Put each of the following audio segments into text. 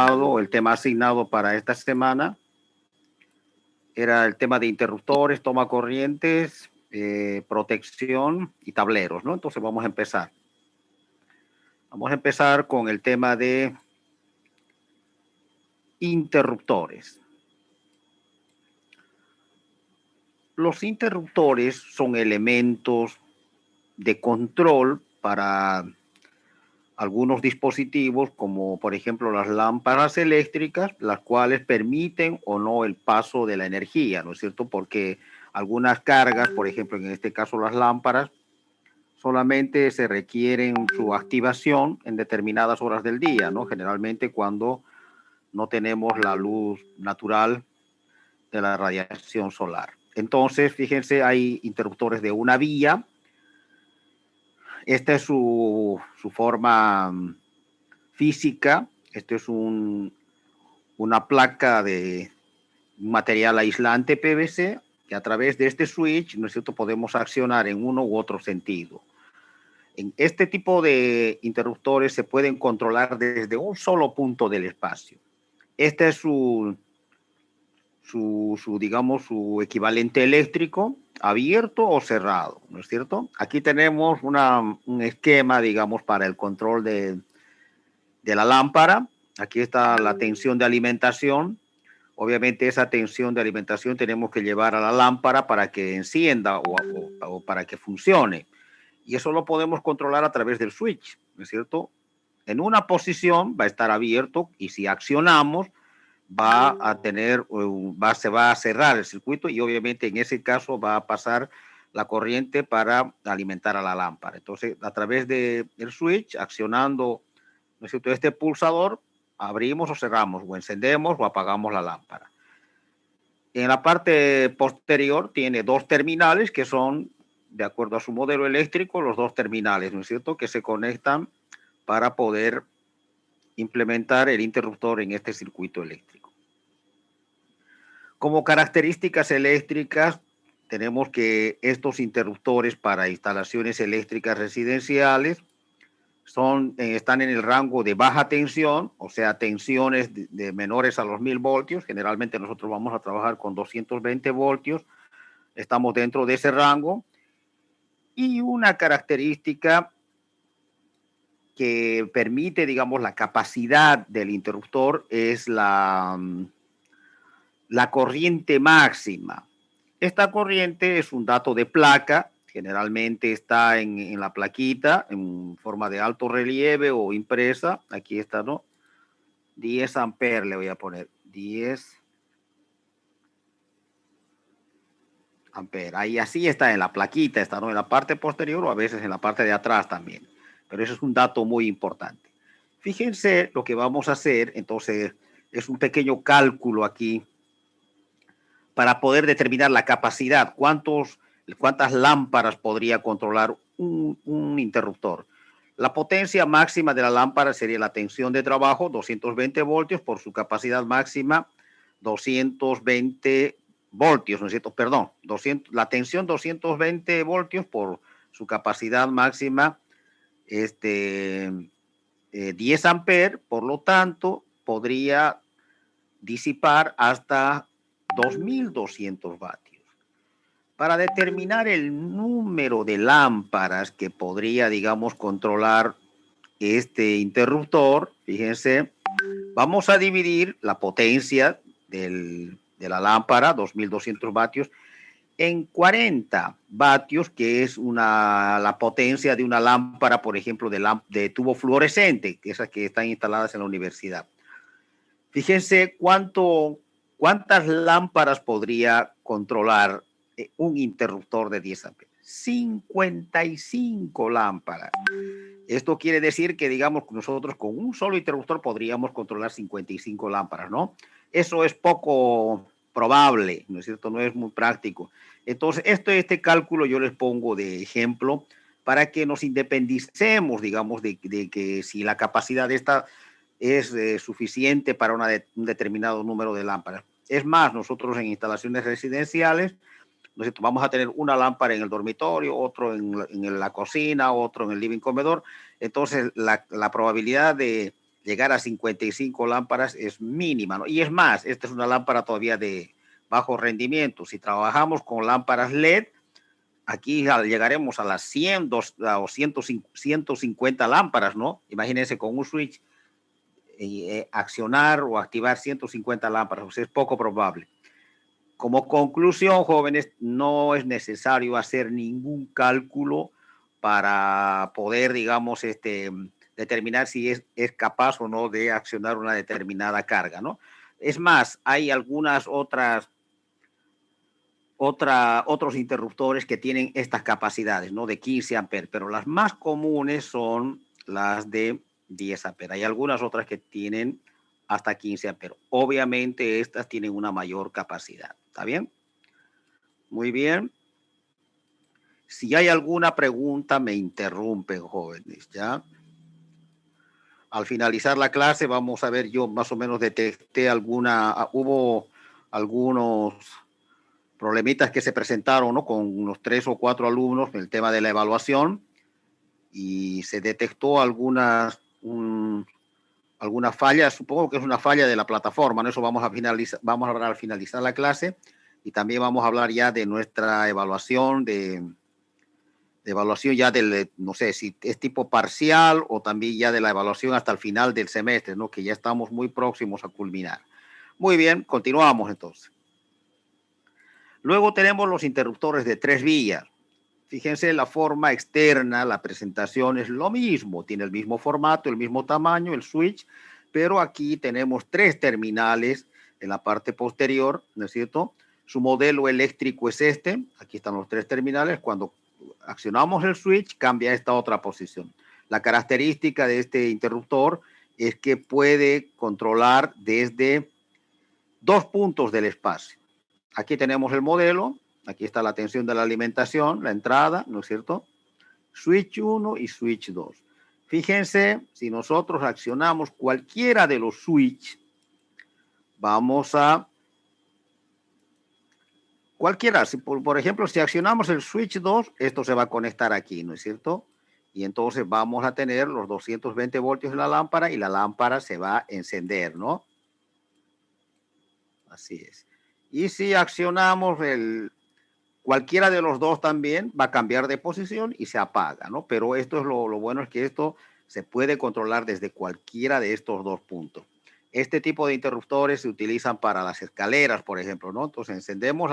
El tema asignado para esta semana era el tema de interruptores, toma corrientes, protección y tableros, ¿no? Entonces vamos a empezar. Vamos a empezar con el tema de interruptores. Los interruptores son elementos de control para algunos dispositivos, como por ejemplo las lámparas eléctricas, las cuales permiten o no el paso de la energía, ¿no es cierto? Porque algunas cargas, por ejemplo, en este caso las lámparas, solamente se requieren su activación en determinadas horas del día, ¿no? Generalmente cuando no tenemos la luz natural de la radiación solar. Entonces, fíjense, hay interruptores de una vía. Esta es su forma física. Esto es una placa de material aislante PVC que a través de este switch, ¿no es cierto?, podemos accionar en uno u otro sentido. En este tipo de interruptores se pueden controlar desde un solo punto del espacio. Este es digamos, su equivalente eléctrico, abierto o cerrado, ¿no es cierto? Aquí tenemos un esquema, digamos, para el control de la lámpara. Aquí está la tensión de alimentación. Obviamente esa tensión de alimentación tenemos que llevar a la lámpara para que encienda o para que funcione. Y eso lo podemos controlar a través del switch, ¿no es cierto? En una posición va a estar abierto y si accionamos se va a cerrar el circuito y obviamente en ese caso va a pasar la corriente para alimentar a la lámpara. Entonces, a través del switch, accionando, ¿no es cierto?, este pulsador, abrimos o cerramos, o encendemos o apagamos la lámpara. En la parte posterior tiene dos terminales que son, de acuerdo a su modelo eléctrico, los dos terminales, ¿no es cierto?, que se conectan para poder implementar el interruptor en este circuito eléctrico. Como características eléctricas, tenemos que estos interruptores para instalaciones eléctricas residenciales están en el rango de baja tensión, o sea, tensiones de menores a los 1000 voltios. Generalmente nosotros vamos a trabajar con 220 voltios. Estamos dentro de ese rango. Y una característica que permite, digamos, la capacidad del interruptor es la corriente máxima. Esta corriente es un dato de placa, generalmente está en la plaquita en forma de alto relieve o impresa. Aquí está, ¿no? 10 amperes le voy a poner, 10 amperes. Ahí así está en la plaquita, está, ¿no?, en la parte posterior o a veces en la parte de atrás también. Pero eso es un dato muy importante. Fíjense lo que vamos a hacer, entonces es un pequeño cálculo aquí para poder determinar la capacidad, cuántas lámparas podría controlar un interruptor. La potencia máxima de la lámpara sería la tensión de trabajo, 220 voltios, por su capacidad máxima, 220 voltios, ¿no es cierto? Perdón, la tensión 220 voltios por su capacidad máxima, 10 amperes, por lo tanto, podría disipar hasta 2200 vatios. Para determinar el número de lámparas que podría, digamos, controlar este interruptor, fíjense, vamos a dividir la potencia de la lámpara, 2200 vatios, en 40 vatios, que es la potencia de una lámpara, por ejemplo, de tubo fluorescente, que esas que están instaladas en la universidad. Fíjense cuántas lámparas podría controlar un interruptor de 10 amperes. 55 lámparas. Esto quiere decir que, digamos, nosotros con un solo interruptor podríamos controlar 55 lámparas, ¿no? Eso es poco probable, ¿no es cierto? No es muy práctico. Entonces, este cálculo yo les pongo de ejemplo para que nos independicemos, digamos, de que si la capacidad de esta es suficiente para un determinado número de lámparas. Es más, nosotros en instalaciones residenciales, vamos a tener una lámpara en el dormitorio, otro en la cocina, otro en el living comedor. Entonces, la probabilidad de llegar a 55 lámparas es mínima, ¿no? Y es más, esta es una lámpara todavía de bajo rendimiento. Si trabajamos con lámparas LED, aquí llegaremos a las 100 o 150 lámparas, ¿no? Imagínense con un switch accionar o activar 150 lámparas, o sea, es poco probable. Como conclusión, jóvenes, no es necesario hacer ningún cálculo para poder, digamos, determinar si es capaz o no de accionar una determinada carga, ¿no? Es más, hay algunas otros interruptores que tienen estas capacidades, ¿no? De 15 amperes, pero las más comunes son las de 10 amperes. Hay algunas otras que tienen hasta 15 amperes. Obviamente estas tienen una mayor capacidad. ¿Está bien? Muy bien. Si hay alguna pregunta, me interrumpen, jóvenes, ¿ya? Al finalizar la clase, vamos a ver, yo más o menos detecté hubo algunos problemitas que se presentaron, ¿no? Con unos 3 o 4 alumnos en el tema de la evaluación y se detectó alguna falla, supongo que es una falla de la plataforma, ¿no? Eso vamos a hablar al finalizar la clase y también vamos a hablar ya de nuestra evaluación de evaluación ya del, no sé si es tipo parcial o también ya de la evaluación hasta el final del semestre, ¿no? Que ya estamos muy próximos a culminar. Muy bien, continuamos entonces. Luego tenemos los interruptores de 3 vías. Fíjense la forma externa, la presentación es lo mismo, tiene el mismo formato, el mismo tamaño, el switch, pero aquí tenemos 3 terminales en la parte posterior, ¿no es cierto? Su modelo eléctrico es este, aquí están los 3 terminales, cuando accionamos el switch cambia a esta otra posición. La característica de este interruptor es que puede controlar desde 2 puntos del espacio. Aquí tenemos el modelo, aquí está la tensión de la alimentación, la entrada, ¿no es cierto? Switch 1 y switch 2. Fíjense, si nosotros accionamos cualquiera de los switch, vamos a cualquiera, si por ejemplo, si accionamos el switch 2, esto se va a conectar aquí, ¿no es cierto? Y entonces vamos a tener los 220 voltios en la lámpara y la lámpara se va a encender, ¿no? Así es. Y si accionamos cualquiera de los dos también va a cambiar de posición y se apaga, ¿no? Pero esto es lo bueno, es que esto se puede controlar desde cualquiera de estos 2 puntos. Este tipo de interruptores se utilizan para las escaleras, por ejemplo, ¿no? Entonces encendemos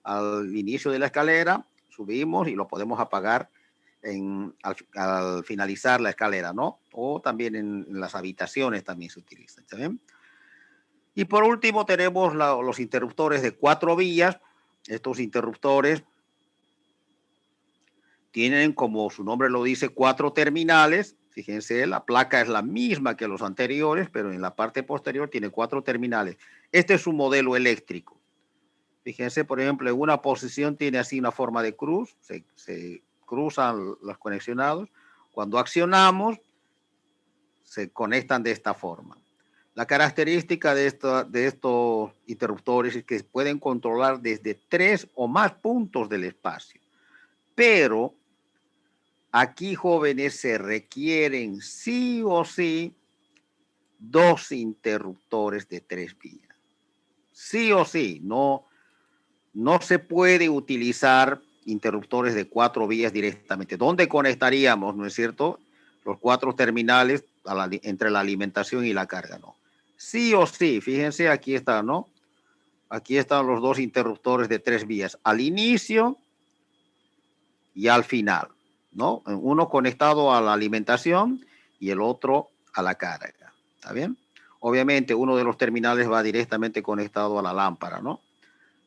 al inicio de la escalera, subimos y lo podemos apagar al finalizar la escalera, ¿no? O también en las habitaciones también se utiliza, ¿saben? Y por último tenemos los interruptores de 4 vías. Estos interruptores tienen, como su nombre lo dice, 4 terminales. Fíjense, la placa es la misma que los anteriores, pero en la parte posterior tiene 4 terminales. Este es un modelo eléctrico. Fíjense, por ejemplo, en una posición tiene así una forma de cruz, se cruzan los conexionados. Cuando accionamos, se conectan de esta forma. La característica de estos interruptores es que pueden controlar desde 3 o más puntos del espacio. Pero aquí, jóvenes, se requieren sí o sí 2 interruptores de 3 vías. Sí o sí, no se puede utilizar interruptores de 4 vías directamente. ¿Dónde conectaríamos, no es cierto? Los 4 terminales entre la alimentación y la carga, ¿no? Sí o sí, fíjense, aquí está, ¿no? Aquí están los 2 interruptores de 3 vías, al inicio y al final, ¿no? Uno conectado a la alimentación y el otro a la carga, ¿está bien? Obviamente uno de los terminales va directamente conectado a la lámpara, ¿no?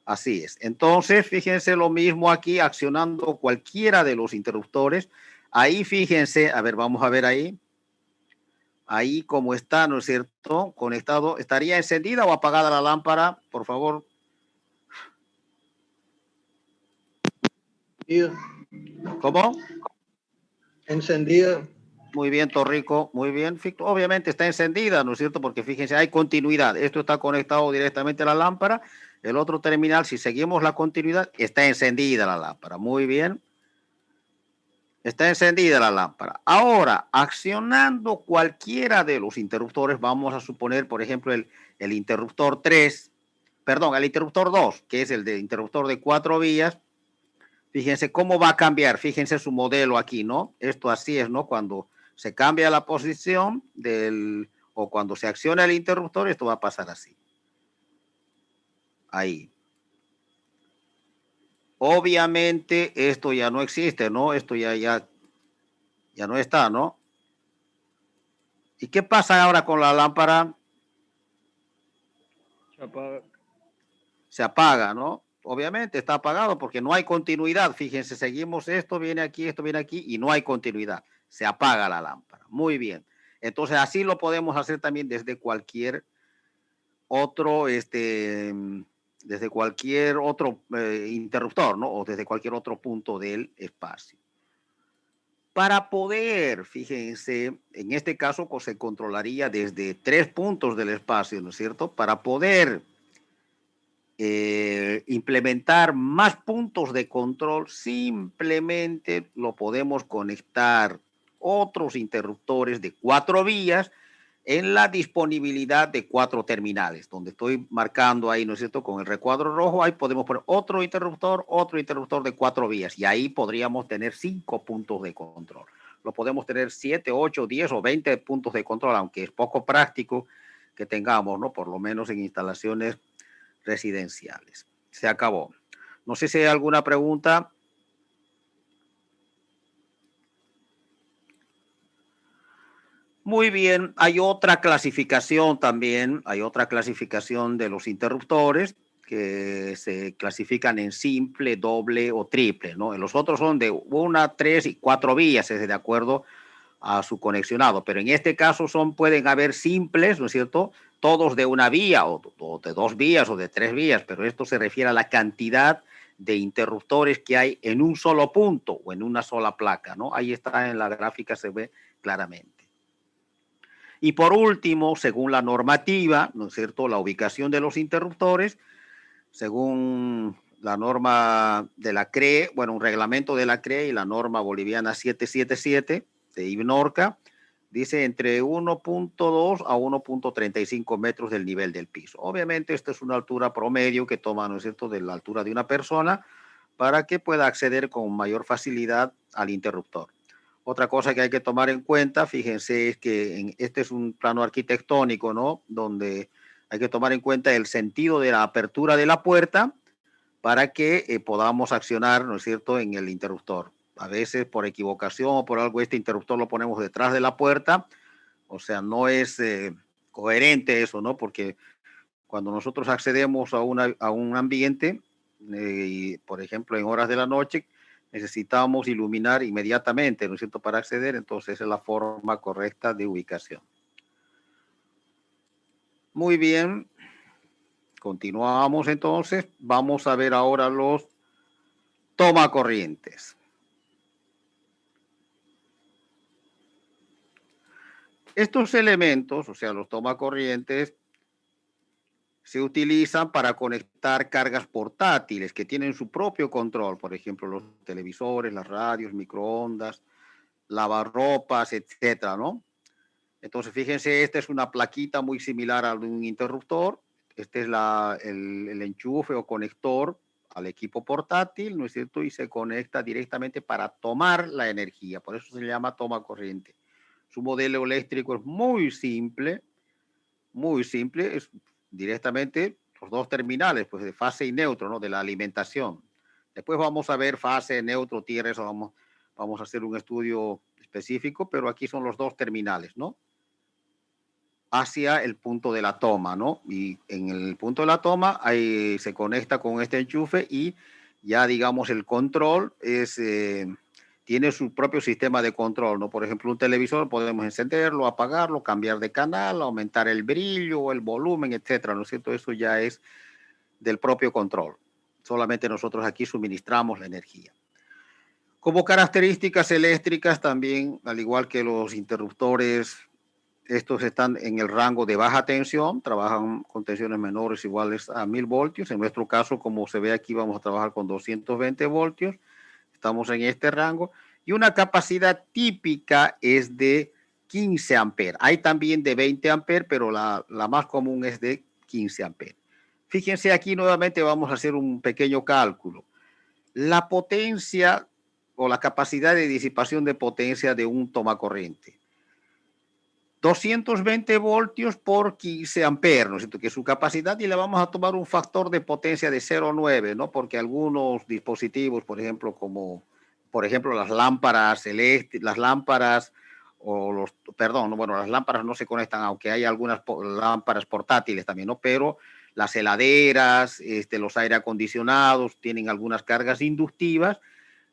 Así es. Entonces, fíjense lo mismo aquí, accionando cualquiera de los interruptores. Ahí fíjense, a ver, vamos a ver ahí. Ahí como está, ¿no es cierto? Conectado. ¿Estaría encendida o apagada la lámpara? Por favor. ¿Cómo? Encendida. Muy bien, Torrico, muy bien. Obviamente está encendida, ¿no es cierto? Porque fíjense, hay continuidad. Esto está conectado directamente a la lámpara. El otro terminal, si seguimos la continuidad, está encendida la lámpara. Muy bien. Está encendida la lámpara. Ahora, accionando cualquiera de los interruptores, vamos a suponer, por ejemplo, el interruptor 3, perdón, el interruptor 2, que es el de interruptor de 4 vías. Fíjense cómo va a cambiar, fíjense su modelo aquí, ¿no? Esto así es, ¿no? Cuando se cambia la posición o cuando se acciona el interruptor, esto va a pasar así. Ahí. Obviamente esto ya no existe, ¿no? Esto ya no está, ¿no? ¿Y qué pasa ahora con la lámpara? Se apaga. Se apaga, ¿no? Obviamente está apagado porque no hay continuidad. Fíjense, seguimos esto viene aquí y no hay continuidad. Se apaga la lámpara. Muy bien. Entonces así lo podemos hacer también desde cualquier otro, desde cualquier otro interruptor, ¿no? O desde cualquier otro punto del espacio. Para poder, fíjense, en este caso pues, se controlaría desde 3 puntos del espacio, ¿no es cierto? Para poder implementar más puntos de control, simplemente lo podemos conectar otros interruptores de 4 vías en la disponibilidad de 4 terminales, donde estoy marcando ahí, ¿no es cierto? Con el recuadro rojo, ahí podemos poner otro interruptor de 4 vías, y ahí podríamos tener 5 puntos de control. Lo podemos tener 7, 8, 10 o 20 puntos de control, aunque es poco práctico que tengamos, ¿no? Por lo menos en instalaciones residenciales. Se acabó. No sé si hay alguna pregunta. Muy bien, hay otra clasificación también, hay otra clasificación de los interruptores que se clasifican en simple, doble o triple, ¿no? Los otros son de 1, 3 y 4 vías, es de acuerdo a su conexionado, pero en este caso pueden haber simples, ¿no es cierto? Todos de una vía o de 2 vías o de 3 vías, pero esto se refiere a la cantidad de interruptores que hay en un solo punto o en una sola placa, ¿no? Ahí está en la gráfica, se ve claramente. Y por último, según la normativa, ¿no es cierto?, la ubicación de los interruptores, según la norma de la CRE, bueno, un reglamento de la CRE y la norma boliviana 777 de IBNORCA, dice entre 1.2 a 1.35 metros del nivel del piso. Obviamente, esta es una altura promedio que toma, ¿no es cierto?, de la altura de una persona para que pueda acceder con mayor facilidad al interruptor. Otra cosa que hay que tomar en cuenta, fíjense, es que este es un plano arquitectónico, ¿no? Donde hay que tomar en cuenta el sentido de la apertura de la puerta para que podamos accionar, ¿no es cierto?, en el interruptor. A veces por equivocación o por algo este interruptor lo ponemos detrás de la puerta, o sea, no es coherente eso, ¿no? Porque cuando nosotros accedemos a un ambiente, y, por ejemplo, en horas de la noche, necesitamos iluminar inmediatamente, ¿no es cierto?, para acceder, entonces es la forma correcta de ubicación. Muy bien, continuamos entonces. Vamos a ver ahora los tomacorrientes. Estos elementos, o sea, los tomacorrientes, se utilizan para conectar cargas portátiles que tienen su propio control, por ejemplo, los televisores, las radios, microondas, lavarropas, etcétera, ¿no? Entonces, fíjense, esta es una plaquita muy similar a un interruptor. Este es el enchufe o conector al equipo portátil, ¿no es cierto? Y se conecta directamente para tomar la energía. Por eso se llama toma corriente. Su modelo eléctrico es muy simple. Es directamente los dos terminales, pues de fase y neutro, ¿no? De la alimentación. Después vamos a ver fase, neutro, tierra, eso vamos a hacer un estudio específico, pero aquí son los dos terminales, ¿no? Hacia el punto de la toma, ¿no? Y en el punto de la toma ahí se conecta con este enchufe y ya digamos el control tiene su propio sistema de control, ¿no? Por ejemplo, un televisor podemos encenderlo, apagarlo, cambiar de canal, aumentar el brillo, el volumen, etcétera, ¿no es cierto? Eso ya es del propio control. Solamente nosotros aquí suministramos la energía. Como características eléctricas también, al igual que los interruptores, estos están en el rango de baja tensión, trabajan con tensiones menores iguales a 1000 voltios. En nuestro caso, como se ve aquí, vamos a trabajar con 220 voltios. Estamos en este rango. y una capacidad típica es de 15 amperes. Hay también de 20 amperes, pero la más común es de 15 amperes. Fíjense aquí nuevamente vamos a hacer un pequeño cálculo. La potencia o la capacidad de disipación de potencia de un tomacorriente. 220 voltios por 15 amperes, ¿no es cierto? Que es su capacidad, y le vamos a tomar un factor de potencia de 0,9, ¿no? Porque algunos dispositivos, por ejemplo, como por ejemplo las lámparas eléctricas, las lámparas o los, perdón, bueno, las lámparas no se conectan, aunque hay algunas lámparas portátiles también, ¿no? Pero las heladeras, los aire acondicionados tienen algunas cargas inductivas,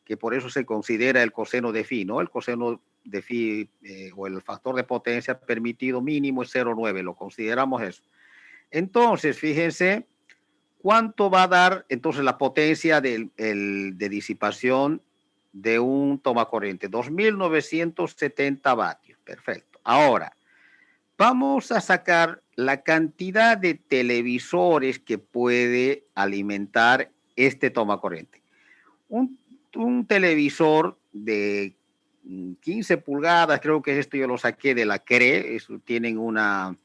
que por eso se considera el coseno de phi, ¿no? El coseno de phi o el factor de potencia permitido mínimo es 0,9, lo consideramos eso. Entonces, fíjense cuánto va a dar entonces la potencia de disipación de un tomacorriente, 2.970 vatios, perfecto. Ahora, vamos a sacar la cantidad de televisores que puede alimentar este tomacorriente. Un televisor de 15 pulgadas, creo que esto yo lo saqué de la CRE, tienen una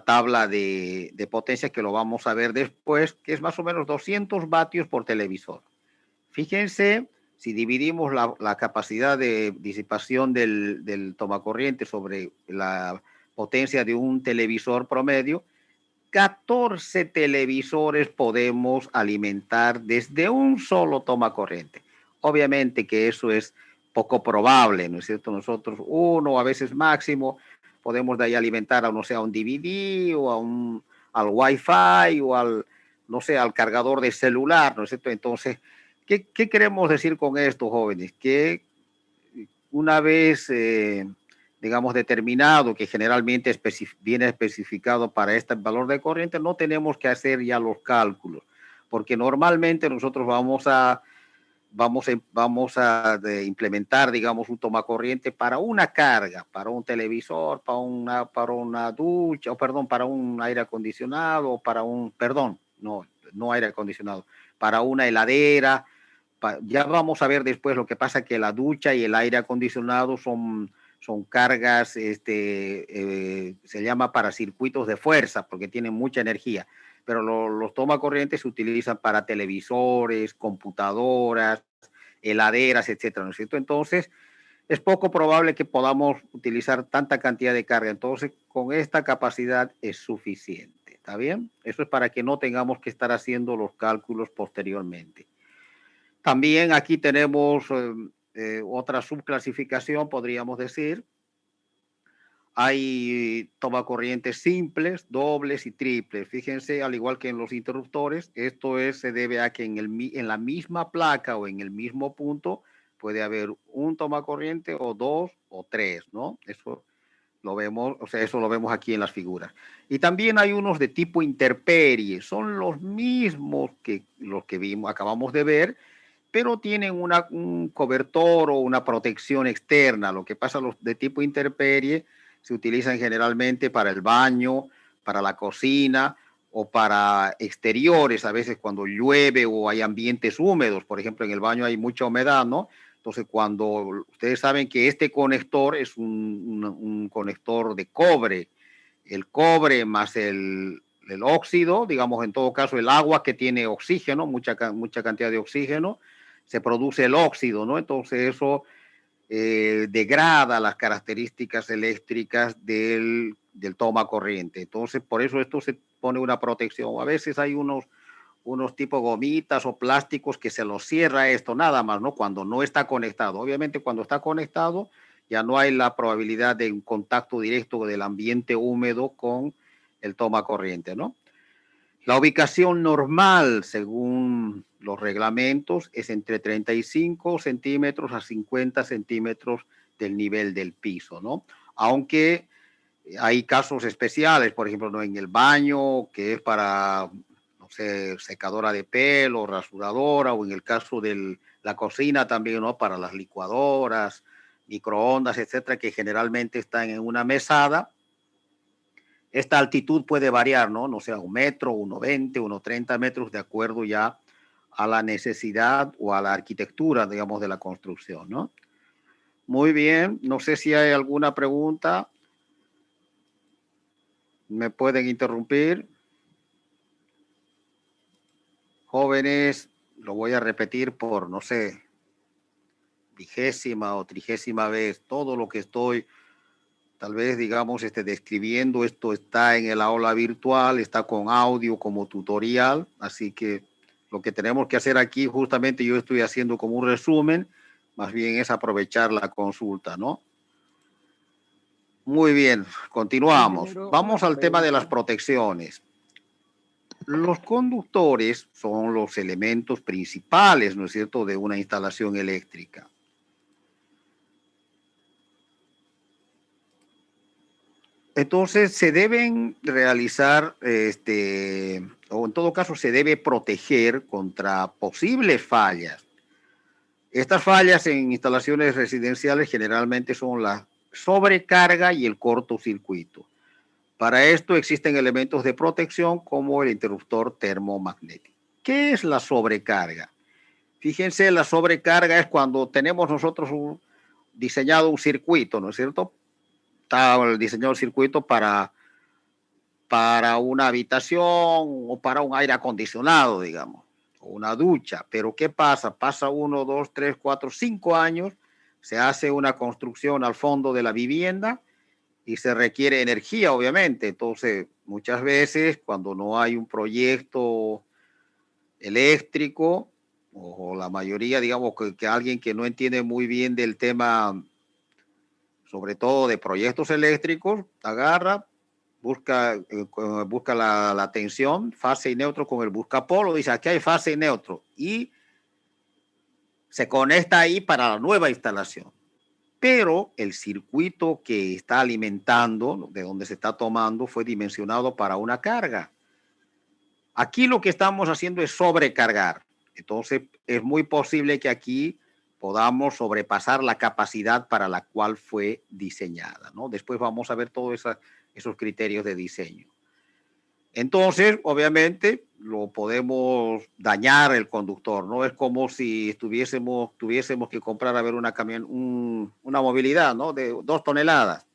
tabla de potencia que lo vamos a ver después, que es más o menos 200 vatios por televisor. Fíjense, si dividimos la capacidad de disipación del tomacorriente sobre la potencia de un televisor promedio, 14 televisores podemos alimentar desde un solo tomacorriente. Obviamente que eso es poco probable, ¿no es cierto? Nosotros uno, a veces máximo, podemos de ahí alimentar a, no sé, a un DVD o al Wi-Fi o no sé, al cargador de celular, ¿no es cierto? Entonces, ¿qué queremos decir con esto, jóvenes? Que una vez, digamos, determinado, que generalmente viene especificado para este valor de corriente, no tenemos que hacer ya los cálculos, porque normalmente nosotros vamos a implementar, digamos, un tomacorriente para una carga, para un televisor, para una ducha, o perdón, para un aire acondicionado, no aire acondicionado, para una heladera. Ya vamos a ver después. Lo que pasa que la ducha y el aire acondicionado son cargas, se llama para circuitos de fuerza, porque tienen mucha energía, pero los tomacorrientes se utilizan para televisores, computadoras, heladeras, etcétera, ¿no es cierto? Entonces, es poco probable que podamos utilizar tanta cantidad de carga. Entonces, con esta capacidad es suficiente, ¿está bien? Eso es para que no tengamos que estar haciendo los cálculos posteriormente. También aquí tenemos otra subclasificación, podríamos decir. Hay tomacorrientes simples, dobles y triples. Fíjense, al igual que en los interruptores, esto se debe a que en la misma placa o en el mismo punto puede haber un tomacorriente o dos o tres, ¿no? Eso lo vemos, o sea, eso lo vemos aquí en las figuras. Y también hay unos de tipo interperie, son los mismos que los que acabamos de ver, pero tienen un cobertor o una protección externa. Lo que pasa, los de tipo interperie se utilizan generalmente para el baño, para la cocina o para exteriores, a veces cuando llueve o hay ambientes húmedos. Por ejemplo, en el baño hay mucha humedad, ¿no? Entonces, cuando ustedes saben que este conector es un conector de cobre, el cobre más el óxido, digamos, en todo caso, el agua que tiene oxígeno, mucha cantidad de oxígeno, se produce el óxido, ¿no? Entonces eso degrada las características eléctricas del tomacorriente. Entonces, por eso esto se pone una protección. A veces hay unos tipo gomitas o plásticos que se los cierra esto, nada más, ¿no? Cuando no está conectado. Obviamente, cuando está conectado, ya no hay la probabilidad de un contacto directo del ambiente húmedo con el tomacorriente, ¿no? La ubicación normal, según los reglamentos, es entre 35 centímetros a 50 centímetros del nivel del piso, ¿no? Aunque hay casos especiales, por ejemplo, ¿no? En el baño, que es para, no sé, secadora de pelo, rasuradora, o en el caso de la cocina también, ¿no? Para las licuadoras, microondas, etcétera, que generalmente están en una mesada. Esta altitud puede variar, ¿no? No sé, 1 metro, 1,20, 1,30 metros, de acuerdo ya a la necesidad o a la arquitectura, digamos, de la construcción, ¿no? Muy bien, no sé si hay alguna pregunta. Me pueden interrumpir. Jóvenes, lo voy a repetir por, no sé, 20ª o 30ª vez. Todo lo que estoy, tal vez, digamos, describiendo, esto está en el aula virtual, está con audio como tutorial. Así que lo que tenemos que hacer aquí, justamente yo estoy haciendo como un resumen, más bien es aprovechar la consulta, ¿no? Muy bien, continuamos. Ingeniero, una Vamos al tema de las pregunta. protecciones. Los conductores son los elementos principales, ¿no es cierto?, de una instalación eléctrica. Entonces, se deben realizar, o en todo caso, se debe proteger contra posibles fallas. Estas fallas en instalaciones residenciales generalmente son la sobrecarga y el cortocircuito. Para esto existen elementos de protección como el interruptor termomagnético. ¿Qué es la sobrecarga? Fíjense, la sobrecarga es cuando tenemos nosotros diseñado un circuito, ¿no es cierto? Está diseñado el circuito para una habitación o para un aire acondicionado, digamos, o una ducha. Pero ¿qué pasa? Pasa 1, 2, 3, 4, 5 años, se hace una construcción al fondo de la vivienda y se requiere energía, obviamente. Entonces, muchas veces cuando no hay un proyecto eléctrico, o la mayoría, digamos, que alguien que no entiende muy bien del tema, sobre todo de proyectos eléctricos, agarra, busca la tensión, fase y neutro con el buscapolo, dice, aquí hay fase y neutro, y se conecta ahí para la nueva instalación. Pero el circuito que está alimentando, de donde se está tomando, fue dimensionado para una carga. Aquí lo que estamos haciendo es sobrecargar. Entonces, es muy posible que aquí podamos sobrepasar la capacidad para la cual fue diseñada, ¿no? Después vamos a ver todos esos criterios de diseño. Entonces, obviamente, lo podemos dañar el conductor, ¿no? Es como si tuviésemos que comprar, a ver, una movilidad, ¿no? De 2 toneladas.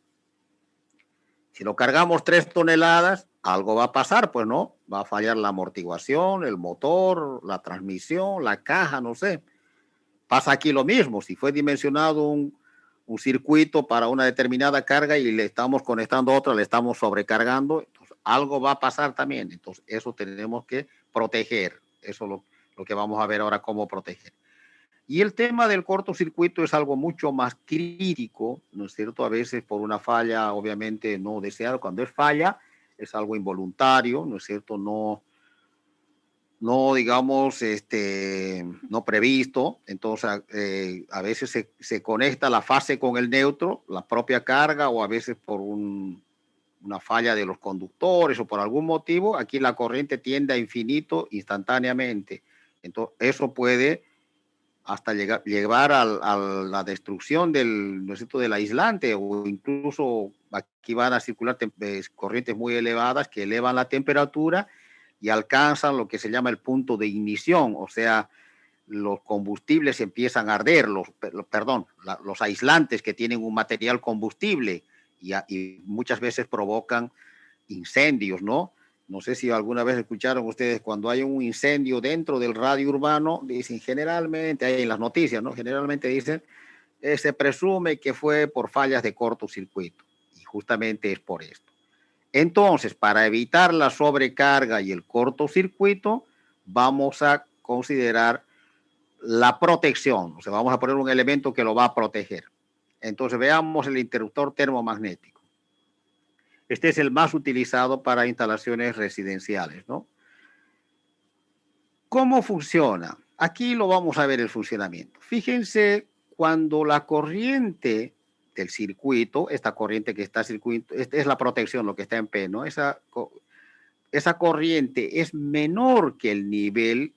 Si lo cargamos 3 toneladas, algo va a pasar, pues no, va a fallar la amortiguación, el motor, la transmisión, la caja, no sé. Pasa aquí lo mismo, si fue dimensionado un circuito para una determinada carga y le estamos conectando otra, le estamos sobrecargando, entonces algo va a pasar también. Entonces eso tenemos que proteger, eso es lo que vamos a ver ahora, cómo proteger. Y el tema del cortocircuito es algo mucho más crítico, ¿no es cierto? A veces por una falla, obviamente no deseada. Cuando es falla, es algo involuntario, ¿no es cierto? No digamos, no previsto. Entonces, a veces se conecta la fase con el neutro, la propia carga, o a veces por una falla de los conductores o por algún motivo, aquí la corriente tiende a infinito instantáneamente. Entonces, eso puede hasta llevar a la destrucción del, ¿no es cierto?, del aislante, o incluso aquí van a circular corrientes muy elevadas que elevan la temperatura y alcanzan lo que se llama el punto de ignición, o sea, los combustibles empiezan a arder, los aislantes que tienen un material combustible y muchas veces provocan incendios, ¿no? No sé si alguna vez escucharon ustedes cuando hay un incendio dentro del radio urbano, dicen generalmente, hay en las noticias, ¿no? Generalmente dicen, se presume que fue por fallas de cortocircuito y justamente es por esto. Entonces, para evitar la sobrecarga y el cortocircuito, vamos a considerar la protección, o sea, vamos a poner un elemento que lo va a proteger. Entonces, veamos el interruptor termomagnético. Este es el más utilizado para instalaciones residenciales, ¿no? ¿Cómo funciona? Aquí lo vamos a ver el funcionamiento. Fíjense, cuando la corriente del circuito, esta corriente que está circuito, esta es la protección, lo que está en P, ¿no? Esa corriente es menor que el nivel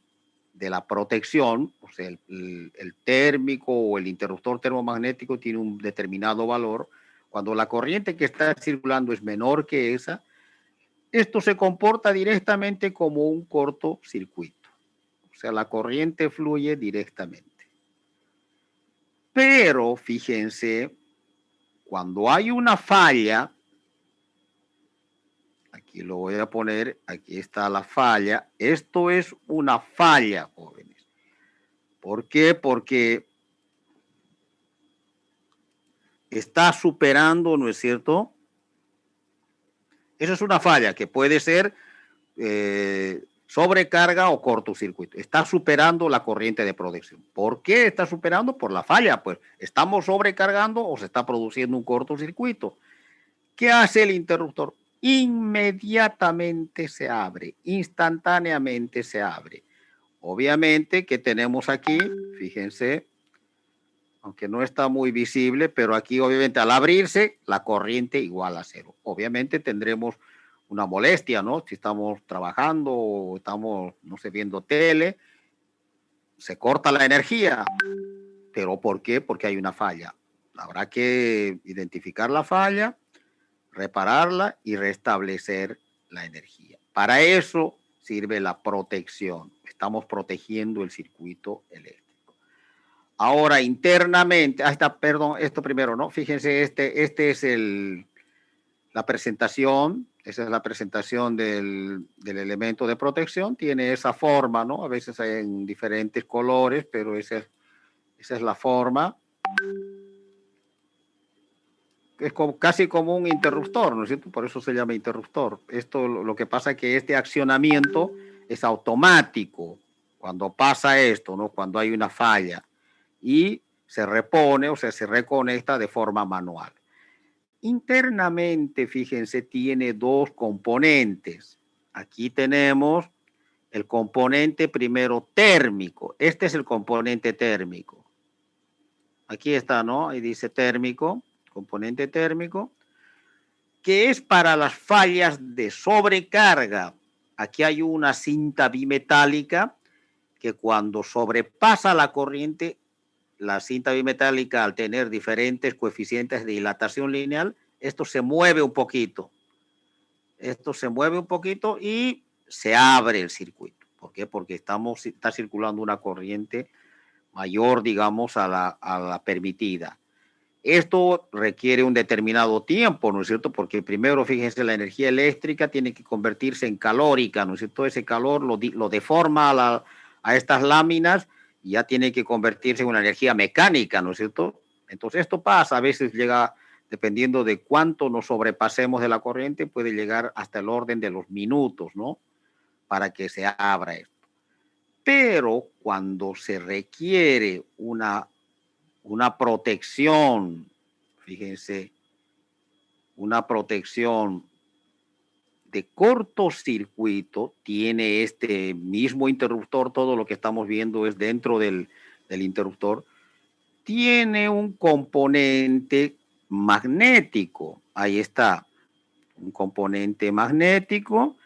de la protección, o sea, el térmico o el interruptor termomagnético tiene un determinado valor. Cuando la corriente que está circulando es menor que esa, esto se comporta directamente como un cortocircuito. O sea, la corriente fluye directamente. Pero fíjense, cuando hay una falla, aquí lo voy a poner, aquí está la falla. Esto es una falla, jóvenes. ¿Por qué? Porque está superando, ¿no es cierto? Eso es una falla que puede ser sobrecarga o cortocircuito. Está superando la corriente de protección. ¿Por qué está superando? Por la falla. Pues estamos sobrecargando o se está produciendo un cortocircuito. ¿Qué hace el interruptor? Inmediatamente se abre, instantáneamente se abre. Obviamente que tenemos aquí, fíjense, aunque no está muy visible, pero aquí obviamente al abrirse la corriente igual a cero. Obviamente tendremos una molestia, ¿no? Si estamos trabajando o estamos, no sé, viendo tele, se corta la energía. ¿Pero por qué? Porque hay una falla. Habrá que identificar la falla, repararla y restablecer la energía. Para eso sirve la protección. Estamos protegiendo el circuito eléctrico. Ahora, internamente, perdón, esto primero, ¿no? Fíjense, este es la presentación, esa es la presentación del elemento de protección, tiene esa forma, ¿no? A veces hay en diferentes colores, pero esa es la forma. Es casi como un interruptor, ¿no es cierto? Por eso se llama interruptor. Esto, lo que pasa es que este accionamiento es automático cuando pasa esto, ¿no? Cuando hay una falla y se repone, o sea, se reconecta de forma manual. Internamente, fíjense, tiene dos componentes. Aquí tenemos el componente primero térmico. Este es el componente térmico. Aquí está, ¿no? Ahí dice térmico, componente térmico, que es para las fallas de sobrecarga. Aquí hay una cinta bimetálica que cuando sobrepasa la corriente, la cinta bimetálica al tener diferentes coeficientes de dilatación lineal, esto se mueve un poquito. Esto se mueve un poquito y se abre el circuito. ¿Por qué? Porque está circulando una corriente mayor, digamos, a la permitida. Esto requiere un determinado tiempo, ¿no es cierto? Porque primero, fíjense, la energía eléctrica tiene que convertirse en calórica, ¿no es cierto? Ese calor lo deforma a estas láminas y ya tiene que convertirse en una energía mecánica, ¿no es cierto? Entonces esto pasa, a veces llega, dependiendo de cuánto nos sobrepasemos de la corriente, puede llegar hasta el orden de los minutos, ¿no? Para que se abra esto. Pero cuando se requiere una protección, fíjense, una protección de cortocircuito, tiene este mismo interruptor, todo lo que estamos viendo es dentro del interruptor, tiene un componente magnético, ahí está, un componente magnético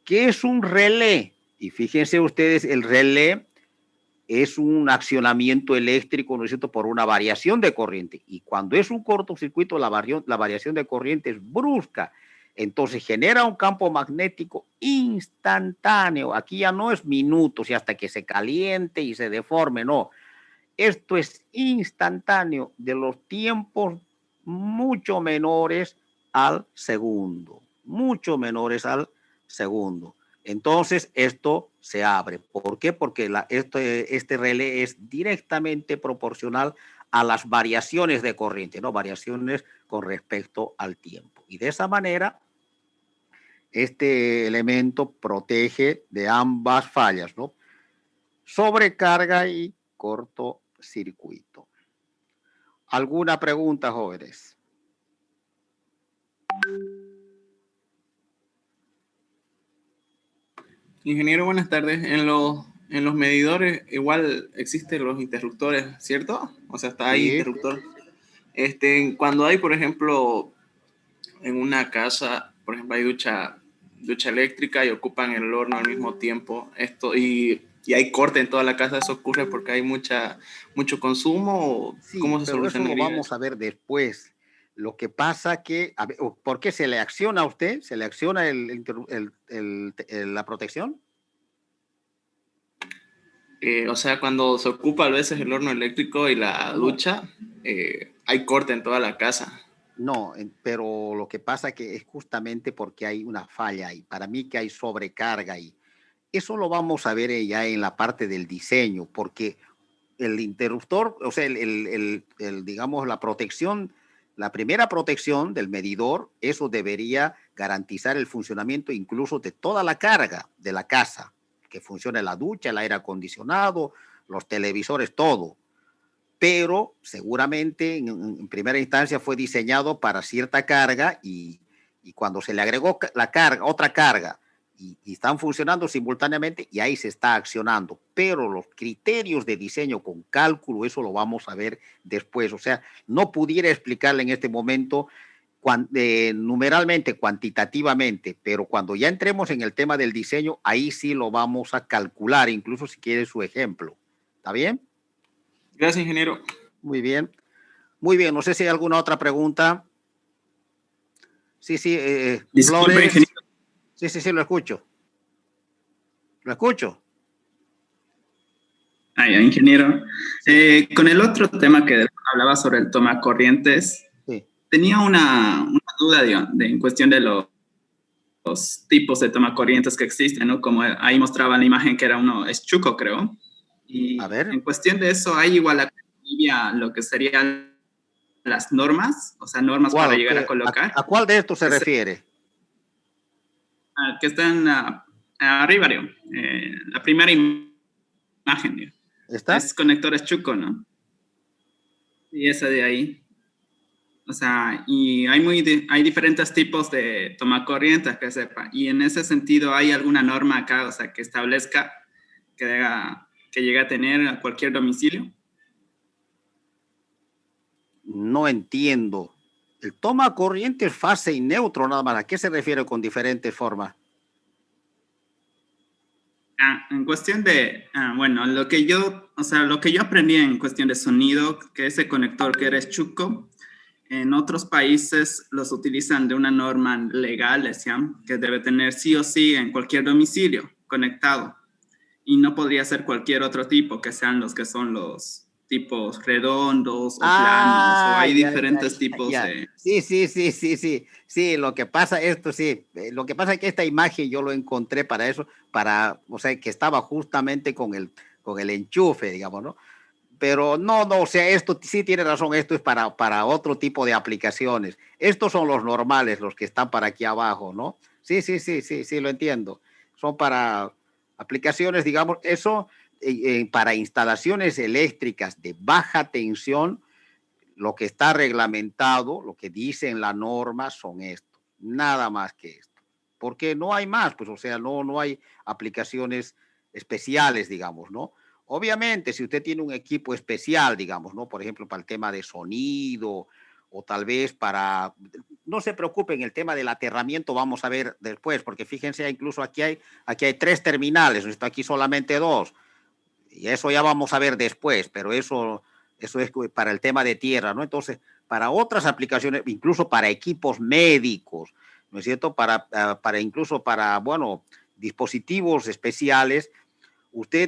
que es un relé, y fíjense ustedes, el relé es un accionamiento eléctrico, ¿no es cierto?, por una variación de corriente. Y cuando es un cortocircuito, la variación de corriente es brusca. Entonces genera un campo magnético instantáneo. Aquí ya no es minutos y hasta que se caliente y se deforme, no. Esto es instantáneo de los tiempos mucho menores al segundo. Mucho menores al segundo. Entonces, esto se abre. ¿Por qué? Porque este relé es directamente proporcional a las variaciones de corriente, ¿no? Variaciones con respecto al tiempo. Y de esa manera, este elemento protege de ambas fallas, ¿no? Sobrecarga y cortocircuito. ¿Alguna pregunta, jóvenes? Ingeniero, buenas tardes. En los medidores igual existen los interruptores, ¿cierto? O sea, está ahí Sí, interruptor. Cuando hay, por ejemplo, en una casa, por ejemplo, hay ducha eléctrica y ocupan el horno al mismo tiempo, y hay corte en toda la casa, ¿eso ocurre porque hay mucho consumo o sí, cómo se pero eso lo solucionaría vamos eso? a ver después. Lo que pasa que, a ver, ¿por qué se le acciona a usted? ¿Se le acciona la protección? O sea, cuando se ocupa a veces el horno eléctrico y la No, ducha, hay corte en toda la casa. no, pero lo que pasa que es justamente porque hay una falla y para mí que hay sobrecarga y eso lo vamos a ver ya en la parte del diseño, porque el interruptor, o sea, digamos, la protección, la primera protección del medidor, eso debería garantizar el funcionamiento incluso de toda la carga de la casa, que funcione la ducha, el aire acondicionado, los televisores, todo. Pero seguramente en primera instancia fue diseñado para cierta carga y cuando se le agregó la carga, otra carga, y están funcionando simultáneamente y ahí se está accionando. Pero los criterios de diseño con cálculo, eso lo vamos a ver después. O sea, no pudiera explicarle en este momento numeralmente, cuantitativamente, pero cuando ya entremos en el tema del diseño, ahí sí lo vamos a calcular, incluso si quiere su ejemplo. ¿Está bien? Gracias, ingeniero. Muy bien. Muy bien, no sé si hay alguna otra pregunta. Sí, sí, Disculpe, Flores. ingeniero. Sí, sí, sí, lo escucho. Lo escucho. Ingeniero. Sí, Con el otro tema que hablaba sobre el toma corrientes, sí. tenía una duda en cuestión de los tipos de toma corrientes que existen, ¿no? Como ahí mostraba la imagen que era uno estuco, creo. A Y ver, en cuestión de eso, hay igual acá en Bolivia lo que serían las normas, o sea, normas para ¿cuál? llegar a colocar, A cuál de estos se que, refiere? que están arriba, digo, la primera imagen, digo. ¿Está? Es conector estuco, ¿no? Y esa de ahí. O sea, y hay diferentes tipos de tomacorrientes, que sepa. Y en ese sentido, ¿hay alguna norma acá, o sea, que establezca que llegue a tener a cualquier domicilio? No entiendo. El toma corriente es fase y neutro nada más. ¿A qué se refiere con diferentes formas? En cuestión de, bueno, lo que yo aprendí en cuestión de sonido, que ese conector que eres chuco, en otros países los utilizan de una norma legal, decían, que debe tener sí o sí en cualquier domicilio conectado. Y no podría ser cualquier otro tipo, que sean los que son los tipos redondos o planos, o hay diferentes tipos Ya. de... Sí, sí, sí, sí, sí. Sí, lo que pasa, esto sí. Lo que pasa es que esta imagen yo lo encontré para eso, o sea, que estaba justamente con el enchufe, digamos, ¿no? Pero no, no, o sea, esto sí tiene razón, esto es para otro tipo de aplicaciones. Estos son los normales, los que están para aquí abajo, ¿no? Sí, sí, sí, sí, sí, lo entiendo. Son para aplicaciones, digamos, eso para instalaciones eléctricas de baja tensión, lo que está reglamentado, lo que dice en la norma son estos, nada más que esto. Porque no hay más, pues, o sea, no hay aplicaciones especiales, digamos, ¿no? Obviamente, si usted tiene un equipo especial, digamos, ¿no? Por ejemplo, para el tema de sonido o tal vez para, no se preocupen, el tema del aterramiento vamos a ver después, porque fíjense, incluso aquí hay 3 terminales, está aquí solamente 2, y eso ya vamos a ver después, pero eso es para el tema de tierra, ¿no? Entonces, para otras aplicaciones, incluso para equipos médicos, ¿no es cierto? Para incluso para, bueno, dispositivos especiales,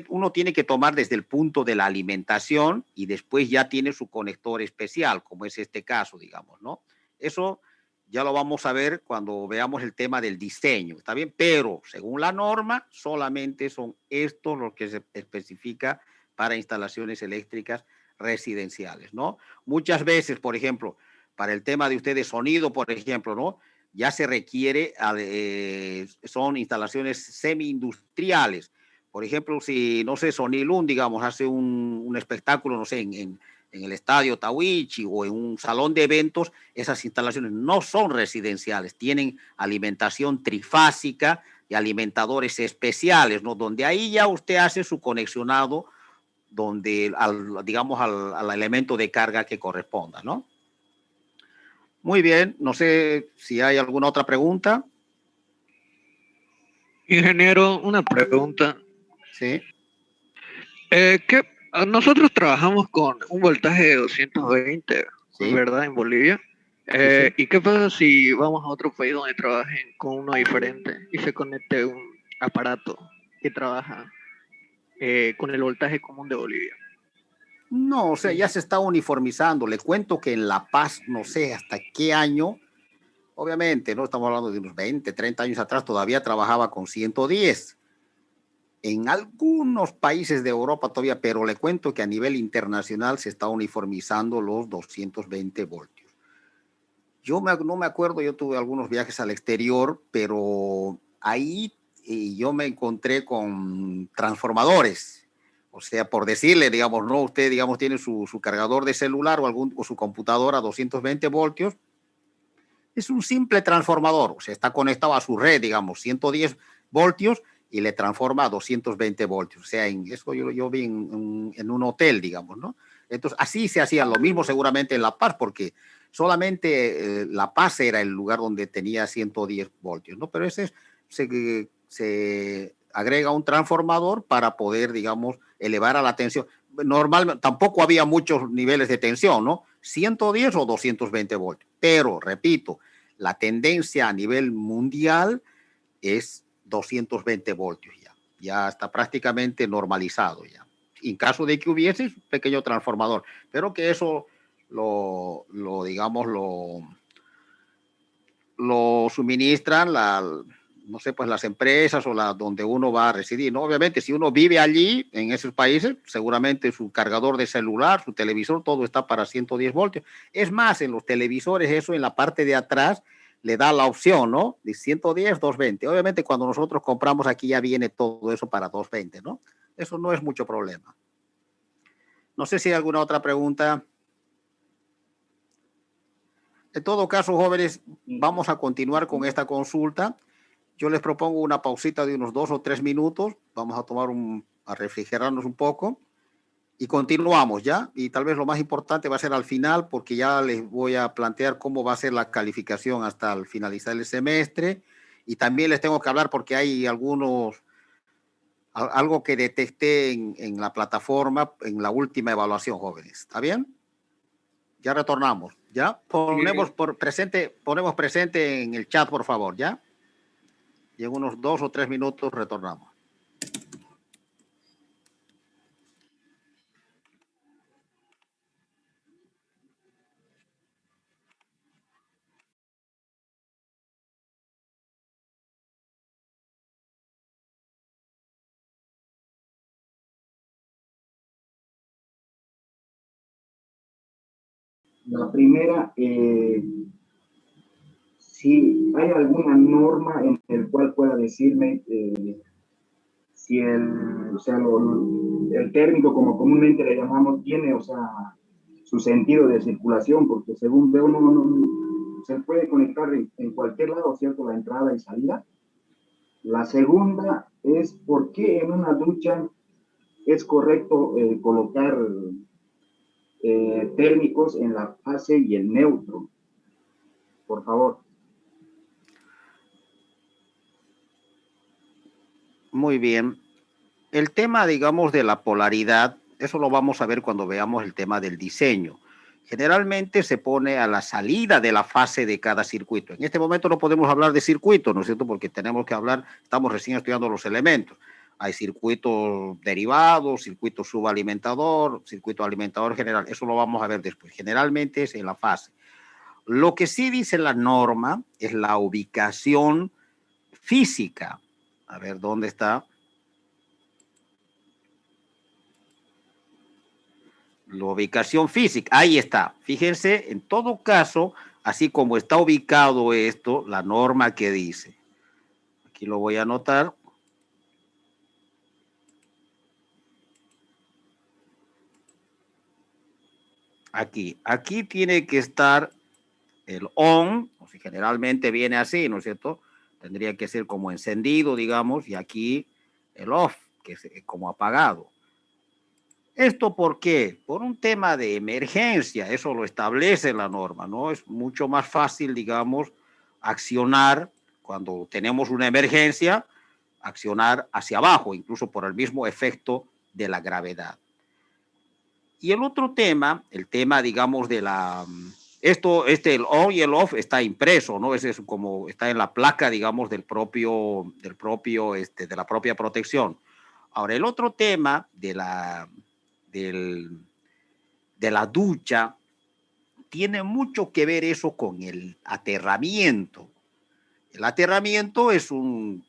uno tiene que tomar desde el punto de la alimentación y después ya tiene su conector especial, como es este caso, digamos, ¿no? Eso ya lo vamos a ver cuando veamos el tema del diseño, ¿está bien? Pero según la norma, solamente son estos los que se especifica para instalaciones eléctricas residenciales, ¿no? Muchas veces, por ejemplo, para el tema de ustedes sonido, por ejemplo, ¿no? Ya se requiere, son instalaciones semi-industriales. Por ejemplo, si, no sé, Sonilun, digamos, hace un espectáculo, no sé, en el estadio Tawichi o en un salón de eventos, esas instalaciones no son residenciales, tienen alimentación trifásica y alimentadores especiales, ¿no? Donde ahí ya usted hace su conexionado, donde, digamos, al elemento de carga que corresponda, ¿no? Muy bien, no sé si hay alguna otra pregunta. Ingeniero, una pregunta. Sí, Nosotros trabajamos con un voltaje de 220, sí, ¿verdad? En Bolivia. sí, sí. ¿Y qué pasa si vamos a otro país donde trabajen con uno diferente y se conecte un aparato que trabaja con el voltaje común de Bolivia. No, o sea, ya se está uniformizando. Le cuento que en La Paz, no sé hasta qué año, obviamente, no estamos hablando de unos 20, 30 años atrás, todavía trabajaba con 110. En algunos países de Europa todavía, pero le cuento que a nivel internacional se está uniformizando los 220 voltios. No me acuerdo, yo tuve algunos viajes al exterior, pero ahí yo me encontré con transformadores. O sea, por decirle, digamos, no, usted, digamos, tiene su cargador de celular o su computadora a 220 voltios. Es un simple transformador, o sea, está conectado a su red, digamos, 110 voltios y le transforma a 220 voltios. O sea, eso yo vi en un hotel, digamos, ¿no? Entonces, así se hacía lo mismo seguramente en La Paz, porque solamente La Paz era el lugar donde tenía 110 voltios, ¿no? Pero se agrega un transformador para poder, digamos, elevar a la tensión. Normalmente tampoco había muchos niveles de tensión, ¿no? 110 o 220 voltios. Pero, repito, la tendencia a nivel mundial es 220 voltios ya. Ya está prácticamente normalizado ya. En caso de que hubiese un pequeño transformador, pero que eso digamos, lo suministran no sé, pues las empresas o donde uno va a residir, ¿no? Obviamente, si uno vive allí, en esos países, seguramente su cargador de celular, su televisor, todo está para 110 voltios. Es más, en los televisores, eso en la parte de atrás le da la opción, ¿no? De 110, 220. Obviamente, cuando nosotros compramos aquí ya viene todo eso para 220, ¿no? Eso no es mucho problema. No sé si hay alguna otra pregunta. En todo caso, jóvenes, vamos a continuar con esta consulta. Yo les propongo una pausita de unos 2 o 3 minutos. Vamos a a refrigerarnos un poco y continuamos ya. Y tal vez lo más importante va a ser al final, porque ya les voy a plantear cómo va a ser la calificación hasta el finalizar el semestre. Y también les tengo que hablar porque hay algo que detecté en la plataforma en la última evaluación, jóvenes. ¿Está bien? Ya retornamos. ¿Ya? Ponemos presente en el chat, por favor, ¿ya? Y en unos 2 o 3 minutos retornamos. La primera, si hay alguna norma en el cual pueda decirme si o sea, el térmico, como comúnmente le llamamos, tiene, o sea, su sentido de circulación, porque según veo, se puede conectar en cualquier lado, ¿cierto? La entrada y salida. La segunda es por qué en una ducha es correcto colocar térmicos en la fase y el neutro. Por favor. Muy bien. El tema, digamos, de la polaridad, eso lo vamos a ver cuando veamos el tema del diseño. Generalmente se pone a la salida de la fase de cada circuito. En este momento no podemos hablar de circuito, ¿no es cierto? Porque estamos recién estudiando los elementos. Hay circuitos derivados, circuito subalimentador, circuito alimentador general. Eso lo vamos a ver después. Generalmente es en la fase. Lo que sí dice la norma es la ubicación física. A ver, ¿dónde está? La ubicación física, ahí está. Fíjense, en todo caso, así como está ubicado esto, la norma que dice. Aquí lo voy a anotar. Aquí tiene que estar el on, o si generalmente viene así, ¿no es cierto? Tendría que ser como encendido, digamos, y aquí el off, que es como apagado. ¿Esto por qué? Por un tema de emergencia, eso lo establece la norma, ¿no? Es mucho más fácil, digamos, accionar cuando tenemos una emergencia, accionar hacia abajo, incluso por el mismo efecto de la gravedad. Y el otro tema, el tema, digamos, el on y el off está impreso, ¿no? Ese es como está en la placa, digamos, de la propia protección. Ahora, el otro tema de la ducha tiene mucho que ver eso con el aterramiento. El aterramiento es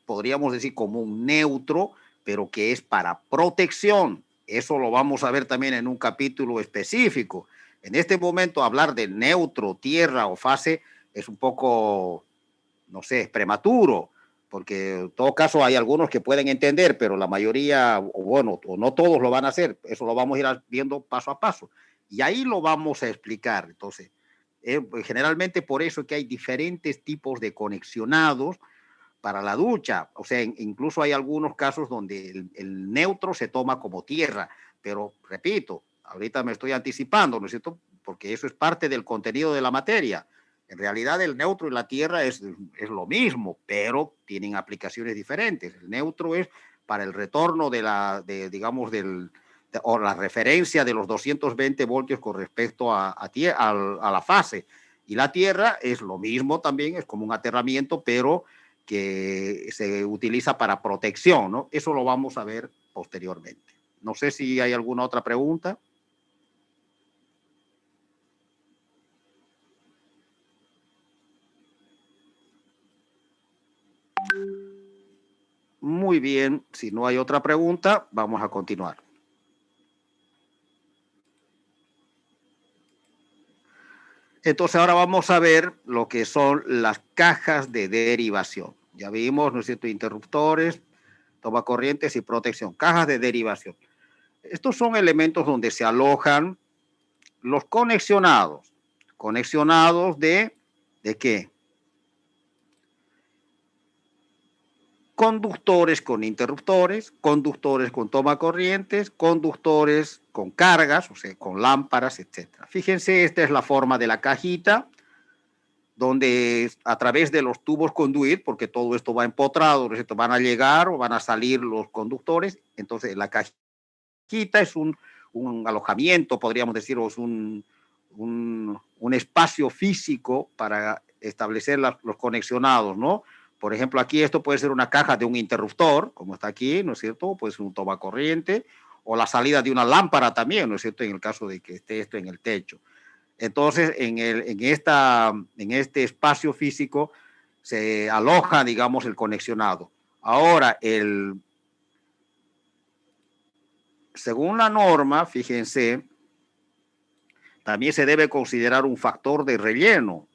podríamos decir, como un neutro, pero que es para protección. Eso lo vamos a ver también en un capítulo específico. En este momento hablar de neutro, tierra o fase es un poco, no sé, es prematuro, porque en todo caso hay algunos que pueden entender, pero la mayoría, o bueno, o no todos lo van a hacer. Eso lo vamos a ir viendo paso a paso. Y ahí lo vamos a explicar. Entonces, generalmente por eso que hay diferentes tipos de conexionados para la ducha. O sea, incluso hay algunos casos donde el neutro se toma como tierra, pero repito, ahorita me estoy anticipando, ¿no es cierto? Porque eso es parte del contenido de la materia. En realidad el neutro y la tierra es lo mismo, pero tienen aplicaciones diferentes. El neutro es para el retorno digamos, o la referencia de los 220 voltios con respecto a la fase. Y la tierra es lo mismo también, es como un aterramiento, pero que se utiliza para protección, ¿no? Eso lo vamos a ver posteriormente. No sé si hay alguna otra pregunta. Muy bien, si no hay otra pregunta, vamos a continuar. Entonces ahora vamos a ver lo que son las cajas de derivación. Ya vimos, ¿no es cierto?, interruptores, tomacorrientes y protección. Cajas de derivación. Estos son elementos donde se alojan los conexionados. ¿Conexionados de qué? Conductores con interruptores, conductores con tomacorrientes, conductores con cargas, o sea, con lámparas, etc. Fíjense, esta es la forma de la cajita, donde a través de los tubos conduit, porque todo esto va empotrado, ¿no es cierto?, van a llegar o van a salir los conductores. Entonces, la cajita es un alojamiento, podríamos decir, o es un espacio físico para establecer los conexionados, ¿no? Por ejemplo, aquí esto puede ser una caja de un interruptor, como está aquí, ¿no es cierto? Puede ser un tomacorriente, o la salida de una lámpara también, ¿no es cierto?, en el caso de que esté esto en el techo. Entonces, en este espacio físico se aloja, digamos, el conexionado. Ahora, según la norma, fíjense, también se debe considerar un factor de relleno.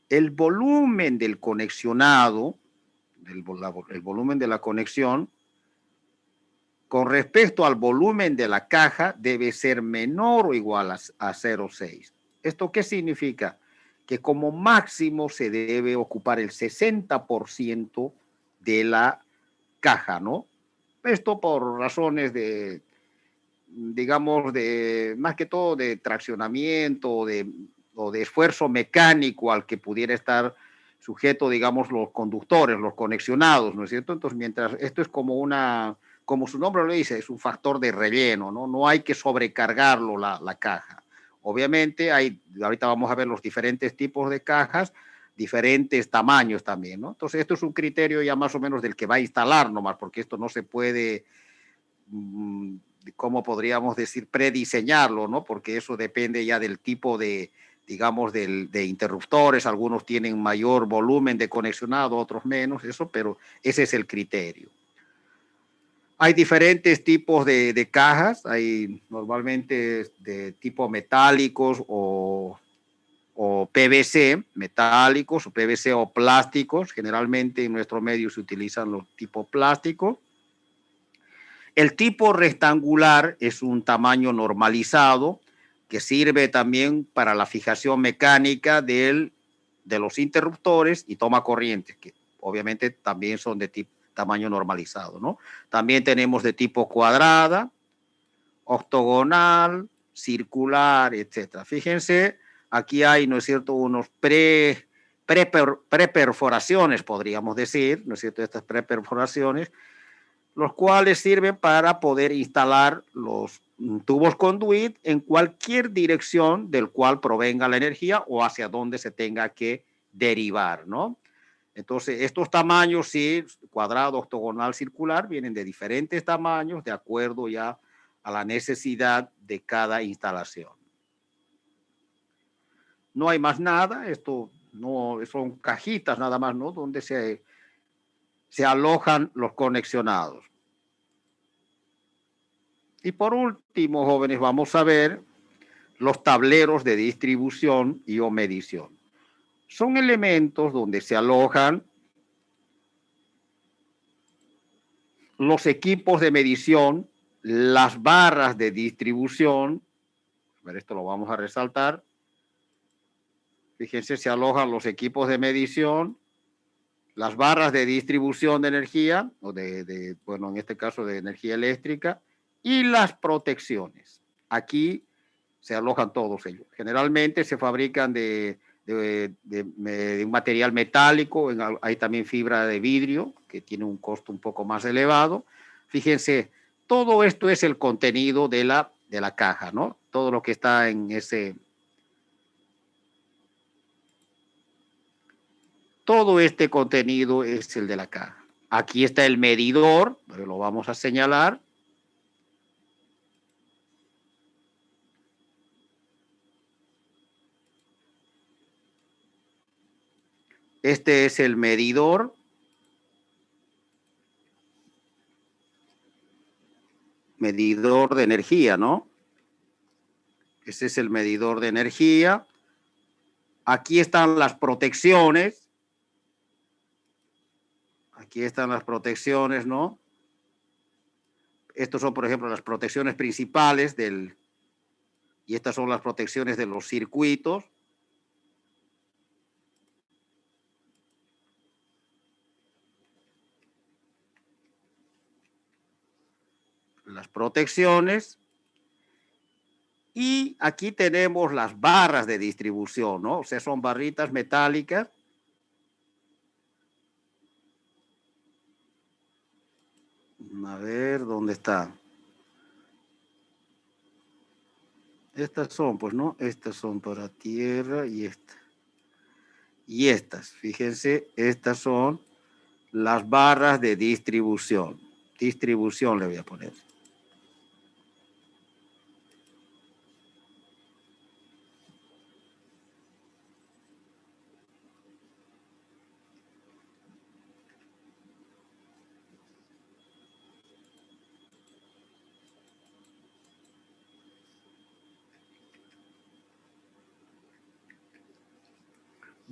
El volumen del conexionado, el volumen de la conexión, con respecto al volumen de la caja, debe ser menor o igual a 0,6. ¿Esto qué significa? Que como máximo se debe ocupar el 60% de la caja, ¿no? Esto por razones de, digamos, más que todo de traccionamiento o de esfuerzo mecánico al que pudiera estar sujeto, digamos, los conductores, los conexionados, ¿no es cierto? Entonces, mientras esto es como su nombre lo dice, es un factor de relleno, ¿no? No hay que sobrecargarlo la caja. Obviamente ahorita vamos a ver los diferentes tipos de cajas, diferentes tamaños también, ¿no? Entonces esto es un criterio ya más o menos del que va a instalar nomás, porque esto no se puede, ¿cómo podríamos decir?, prediseñarlo, ¿no? Porque eso depende ya del tipo de, digamos, de interruptores. Algunos tienen mayor volumen de conexionado, otros menos, eso, pero ese es el criterio. Hay diferentes tipos de cajas, hay normalmente de tipo metálicos o PVC, metálicos o PVC o plásticos. Generalmente en nuestro medio se utilizan los tipos plásticos. El tipo rectangular es un tamaño normalizado que sirve también para la fijación mecánica de los interruptores y tomacorrientes, que obviamente también son de tamaño normalizado, ¿no? También tenemos de tipo cuadrada, octogonal, circular, etcétera. Fíjense, aquí hay, ¿no es cierto?, unos preperforaciones, podríamos decir, ¿no es cierto?, estas preperforaciones, los cuales sirven para poder instalar los tubos conduit en cualquier dirección del cual provenga la energía o hacia donde se tenga que derivar, ¿no? Entonces, estos tamaños, sí, cuadrado, octogonal, circular, vienen de diferentes tamaños de acuerdo ya a la necesidad de cada instalación. No hay más nada, esto no son cajitas nada más, ¿no? Donde se alojan los conexionados. Y por último, jóvenes, vamos a ver los tableros de distribución y o medición. Son elementos donde se alojan los equipos de medición, las barras de distribución. A ver, esto lo vamos a resaltar. Fíjense, se alojan los equipos de medición, las barras de distribución de energía, o bueno, en este caso de energía eléctrica, y las protecciones. Aquí se alojan todos ellos. Generalmente se fabrican de un material metálico, hay también fibra de vidrio, que tiene un costo un poco más elevado. Fíjense, todo esto es el contenido de la caja, ¿no? Todo lo que está en ese... Todo este contenido es el de la caja. Aquí está el medidor, pero lo vamos a señalar. Este es el medidor. Medidor de energía, ¿no? Ese es el medidor de energía. Aquí están las protecciones. Aquí están las protecciones, ¿no? Estos son, por ejemplo, las protecciones principales y estas son las protecciones de los circuitos. Las protecciones. Y aquí tenemos las barras de distribución, ¿no? O sea, son barritas metálicas. A ver, ¿dónde está? Estas son, pues, ¿no? Estas son para tierra y esta. Y estas, fíjense, estas son las barras de distribución. Distribución le voy a poner.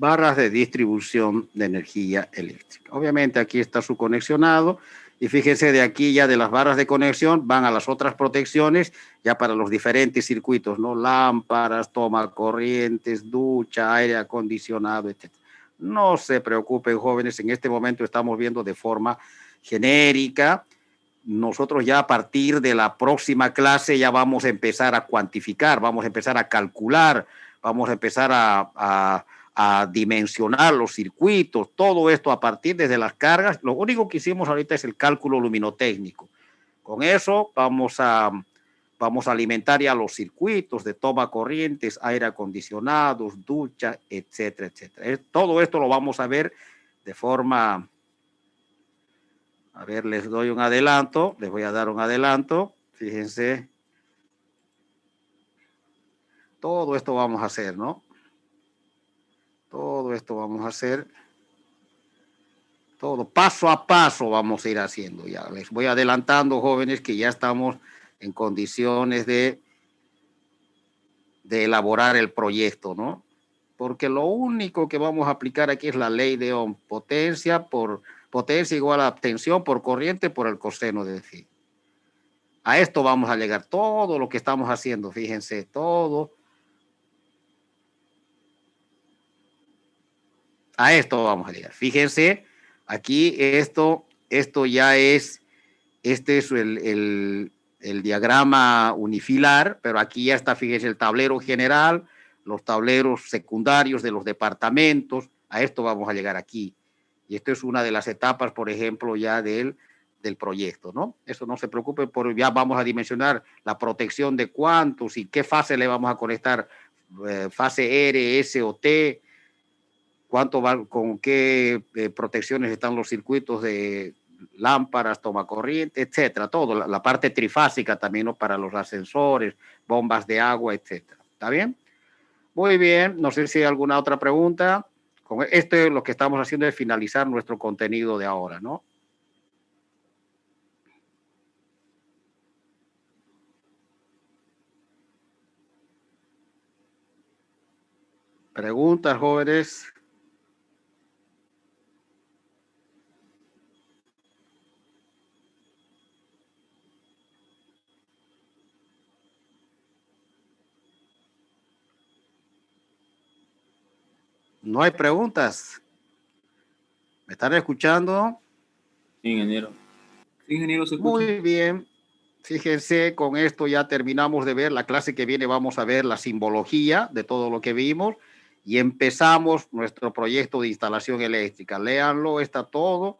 Barras de distribución de energía eléctrica. Obviamente aquí está su conexionado y fíjense, de aquí ya de las barras de conexión van a las otras protecciones ya para los diferentes circuitos, ¿no? Lámparas, toma corrientes, ducha, aire acondicionado, etc. No se preocupen, jóvenes, en este momento estamos viendo de forma genérica. Nosotros ya a partir de la próxima clase ya vamos a empezar a cuantificar, vamos a empezar a calcular, vamos a empezar a dimensionar los circuitos, todo esto a partir desde las cargas. Lo único que hicimos ahorita es el cálculo luminotécnico. Con eso vamos a alimentar ya los circuitos de toma corrientes, aire acondicionados, ducha, etcétera, etcétera. Todo esto lo vamos a ver de forma... A ver, les doy un adelanto, les voy a dar un adelanto. Fíjense. Todo esto vamos a hacer, ¿no? Todo esto vamos a hacer. Todo paso a paso vamos a ir haciendo. Ya les voy adelantando, jóvenes, que ya estamos en condiciones de elaborar el proyecto, ¿no? Porque lo único que vamos a aplicar aquí es la ley de Ohm. Potencia igual a tensión por corriente por el coseno de phi. A esto vamos a llegar. Todo lo que estamos haciendo, fíjense, todo. A esto vamos a llegar. Fíjense, aquí esto ya es, este es el diagrama unifilar, pero aquí ya está, fíjense, el tablero general, los tableros secundarios de los departamentos. A esto vamos a llegar aquí. Y esto es una de las etapas, por ejemplo, ya del proyecto, ¿no? Eso no se preocupe, ya vamos a dimensionar la protección de cuántos y qué fase le vamos a conectar, fase R, S o T. cuánto van, con qué protecciones están los circuitos de lámparas, tomacorriente, etcétera, todo, la parte trifásica también, ¿no? Para los ascensores, bombas de agua, etcétera. ¿Está bien? Muy bien, no sé si hay alguna otra pregunta. Con esto es lo que estamos haciendo es finalizar nuestro contenido de ahora, ¿no? Preguntas, jóvenes. No hay preguntas. ¿Me están escuchando? Ingeniero. Ingeniero, ¿se escucha? Muy bien. Fíjense, con esto ya terminamos de ver. La clase que viene vamos a ver la simbología de todo lo que vimos y empezamos nuestro proyecto de instalación eléctrica. Léanlo, está todo.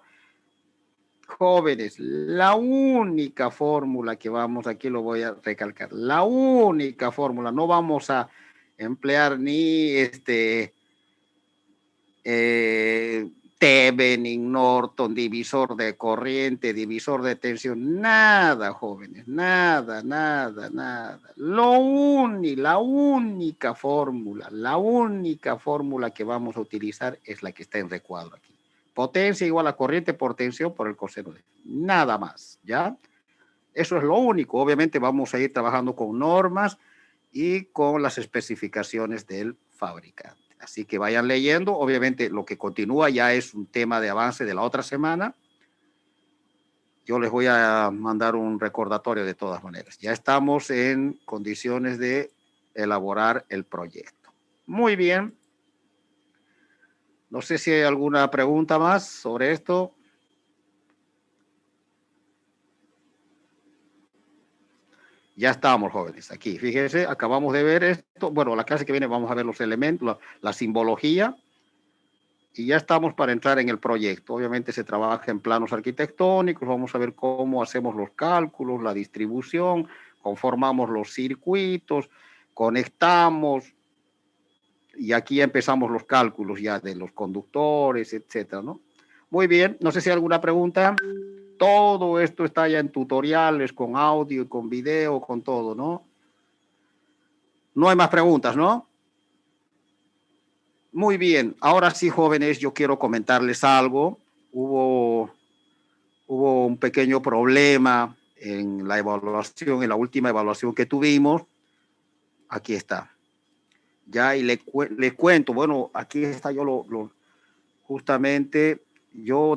Jóvenes, la única fórmula que vamos, aquí lo voy a recalcar, la única fórmula, no vamos a emplear ni Thevenin, Norton, divisor de corriente, divisor de tensión, nada, jóvenes, nada, nada, nada. La única fórmula que vamos a utilizar es la que está en recuadro aquí. Potencia igual a corriente por tensión por el coseno de nada más, ¿ya? Eso es lo único. Obviamente vamos a ir trabajando con normas y con las especificaciones del fabricante. Así que vayan leyendo. Obviamente lo que continúa ya es un tema de avance de la otra semana. Yo les voy a mandar un recordatorio de todas maneras. Ya estamos en condiciones de elaborar el proyecto. Muy bien. No sé si hay alguna pregunta más sobre esto. Ya estamos, jóvenes, aquí. Fíjense, acabamos de ver esto. Bueno, la clase que viene vamos a ver los elementos, la simbología. Y ya estamos para entrar en el proyecto. Obviamente se trabaja en planos arquitectónicos. Vamos a ver cómo hacemos los cálculos, la distribución, conformamos los circuitos, conectamos. Y aquí ya empezamos los cálculos ya de los conductores, etcétera, ¿no? Muy bien, no sé si hay alguna pregunta. Todo esto está ya en tutoriales, con audio, con video, con todo, ¿no? No hay más preguntas, ¿no? Muy bien, ahora sí, jóvenes, yo quiero comentarles algo. Hubo un pequeño problema en la evaluación, en la última evaluación que tuvimos. Aquí está. Ya, y le cuento, bueno, aquí está yo justamente, yo